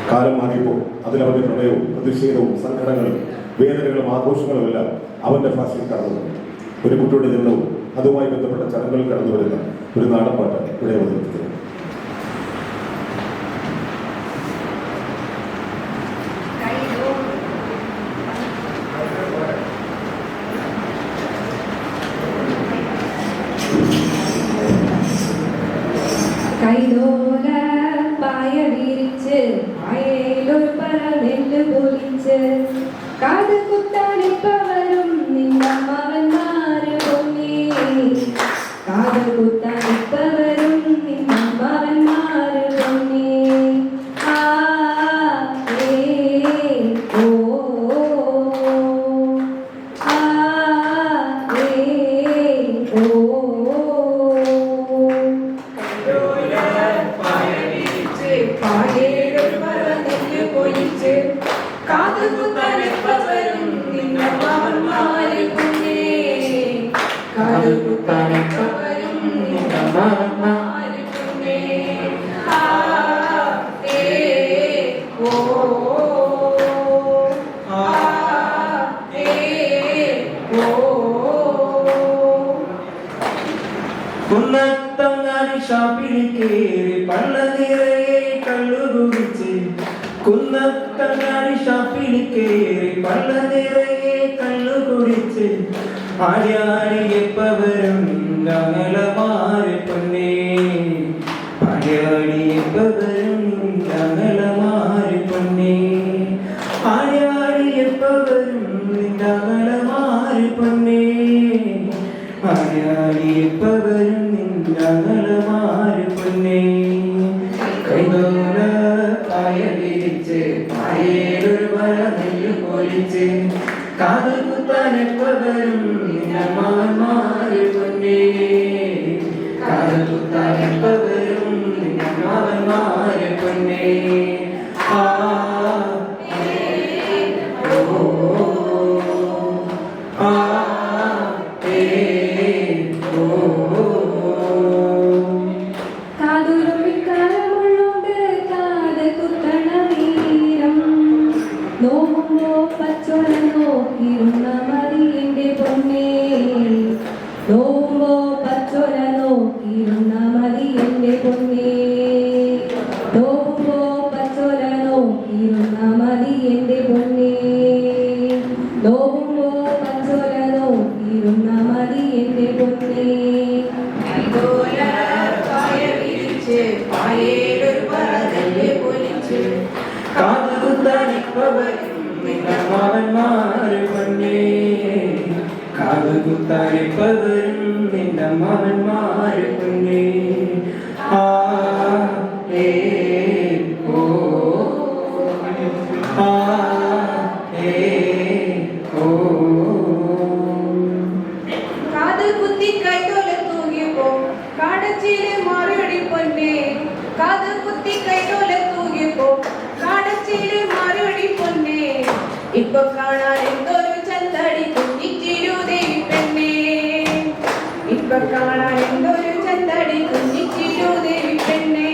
കാലം മാറിയപ്പോൾ അതിലവന്റെ പ്രണയവും പ്രതിഷേധവും സങ്കടങ്ങളും വേദനകളും ആഘോഷങ്ങളും എല്ലാം അവന്റെ ഭാഷയിൽ കടന്നു. ഒരു കുട്ടിയുടെ ജനനവും അതുമായി ബന്ധപ്പെട്ട ചടങ്ങുകൾ കടന്നു വരുന്ന ഒരു നാടൻപാട്ട് ഇവിടെ അവതരിപ്പിക്കുന്നു. കൈതോല പായ വിരിച്ച് അയലൊരു പറ നെല്ല് പൊലിച്ച് കാത് കുത്താനിപ്പവരും നിന്നമ്മവന്മാര് പൊന്നേ കാത് കുത്താനിപ്പവരും നിന്നമ്മവന്മാര് പൊന്നേ ആ ഓ ആ ഓ കാതുകുത്താനെപ്പവരും നിന്നമ്മവന്മാര് പൊന്നേ കാതുകുത്താനെപ്പവരും നിന്നമ്മവന്മാര് പൊന്നേ ആ ഓ ആ ഓ കുന്നത്തങ്ങാടി ഷാപ്പിൽ കേറി പള്ള നിറയെ കള്ളു കുടിച്ച് കുന്നത്തങ്ങാടി ഷാപ്പിൽ കേറി പള്ള നിറയെ കള്ളു കുടിച്ച് ആടിയാടിയപ്പവരും ഞങ്ങളമാര് പൊന്നേ ആടിയാടിയപ്പവരും ഞങ്ങളമാര് പൊന്നേ ആടിയാടിയപ്പവരും ഞങ്ങളമാര് പൊന്നേ ആടിയാടിയപ്പവരും ഞങ്ങളമാര് പൊന്നേ കൈതോല പായ വിരിച്ച് പായേലൊരു വര നെല്ല് പൊലിച്ച് കാത് കുത്താനെപ്പവരും നിന്നമ്മവന്മാര് പൊന്നേ കാത് കുത്താനെപ്പവരും നിന്നമ്മവന്മാര് പൊന്നേ ആ ഓ ആ നോമ്പോ പച്ചോല നോക്കിയിരുന്ന മതിയെന്റെ പൊന്നേ നോമ്പോ പച്ചോല നോക്കിയിരുന്ന മതിയെന്റെ പൊന്നേ നോമ്പോ പച്ചോല നോക്കിയിരുന്ന മതിയെന്റെ പൊന്നേ നോമ്പോ പച്ചോല നോക്കിയിരുന്ന മതിയെന്റെ പൊന്നേ കൈതോല പായ വിരിച്ച് പായേലൊരു പറ നെല്ല് പൊലിച്ച് കാതുകുത്താനിപ്പവരും നിന്നമ്മവന്മാര് പൊന്നേ കാതുകുത്താനിപ്പവരും നിന്നമ്മവന്മാര് പൊന്നേ ആ ഓ ആ ഓ കാത് കുത്തി കൈതോല തൂകിയപ്പോ കാടച്ചിയിലെ മാറിയടി പൊന്നേ കാത് കുത്തി കൈതോല തൂകിയപ്പോ കാടച്ചിയിലെ മാറിയടി പൊന്നേ ഇപ്പൊ കാണാൻ എന്തൊരു ചന്തടി കുഞ്ഞിച്ചിരുദേവി പെണ്ണേ ഇപ്പൊ കാണാൻ എന്തൊരു ചന്തടി കുഞ്ഞിച്ചിരുദേവി പെണ്ണേ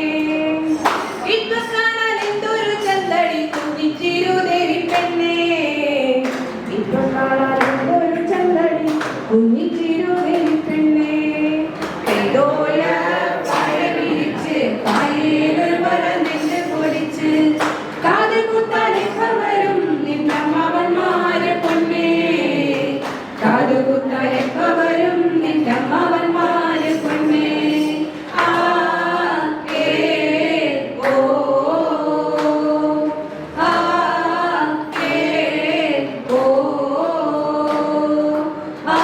ഇപ്പൊ കാണാൻ എന്തൊരു ചന്തടി കുഞ്ഞിച്ചിരുദേവി പെണ്ണേ ഇപ്പൊ കാണാൻ എന്തൊരു ചന്തടി കുഞ്ഞിച്ചിരുദേവി പെണ്ണേ കൈതോല പായ വിരിച്ച് പായേലൊരു വര നെല്ല് പൊലിച്ച് കാത് കുത്താനെപ്പവരും നിന്നമ്മവന്മാര് പൊന്നേ കാത് കുത്താനെപ്പവരും നിന്നമ്മവന്മാര് പൊന്നേ ആ ഓ ആ ഓ ആ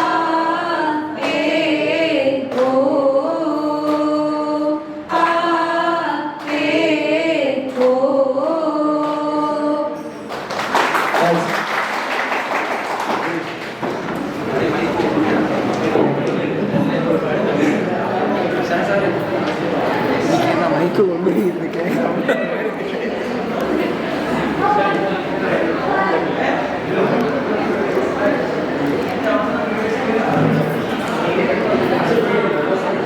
മൈക്ക് കൊണ്ടുപോയി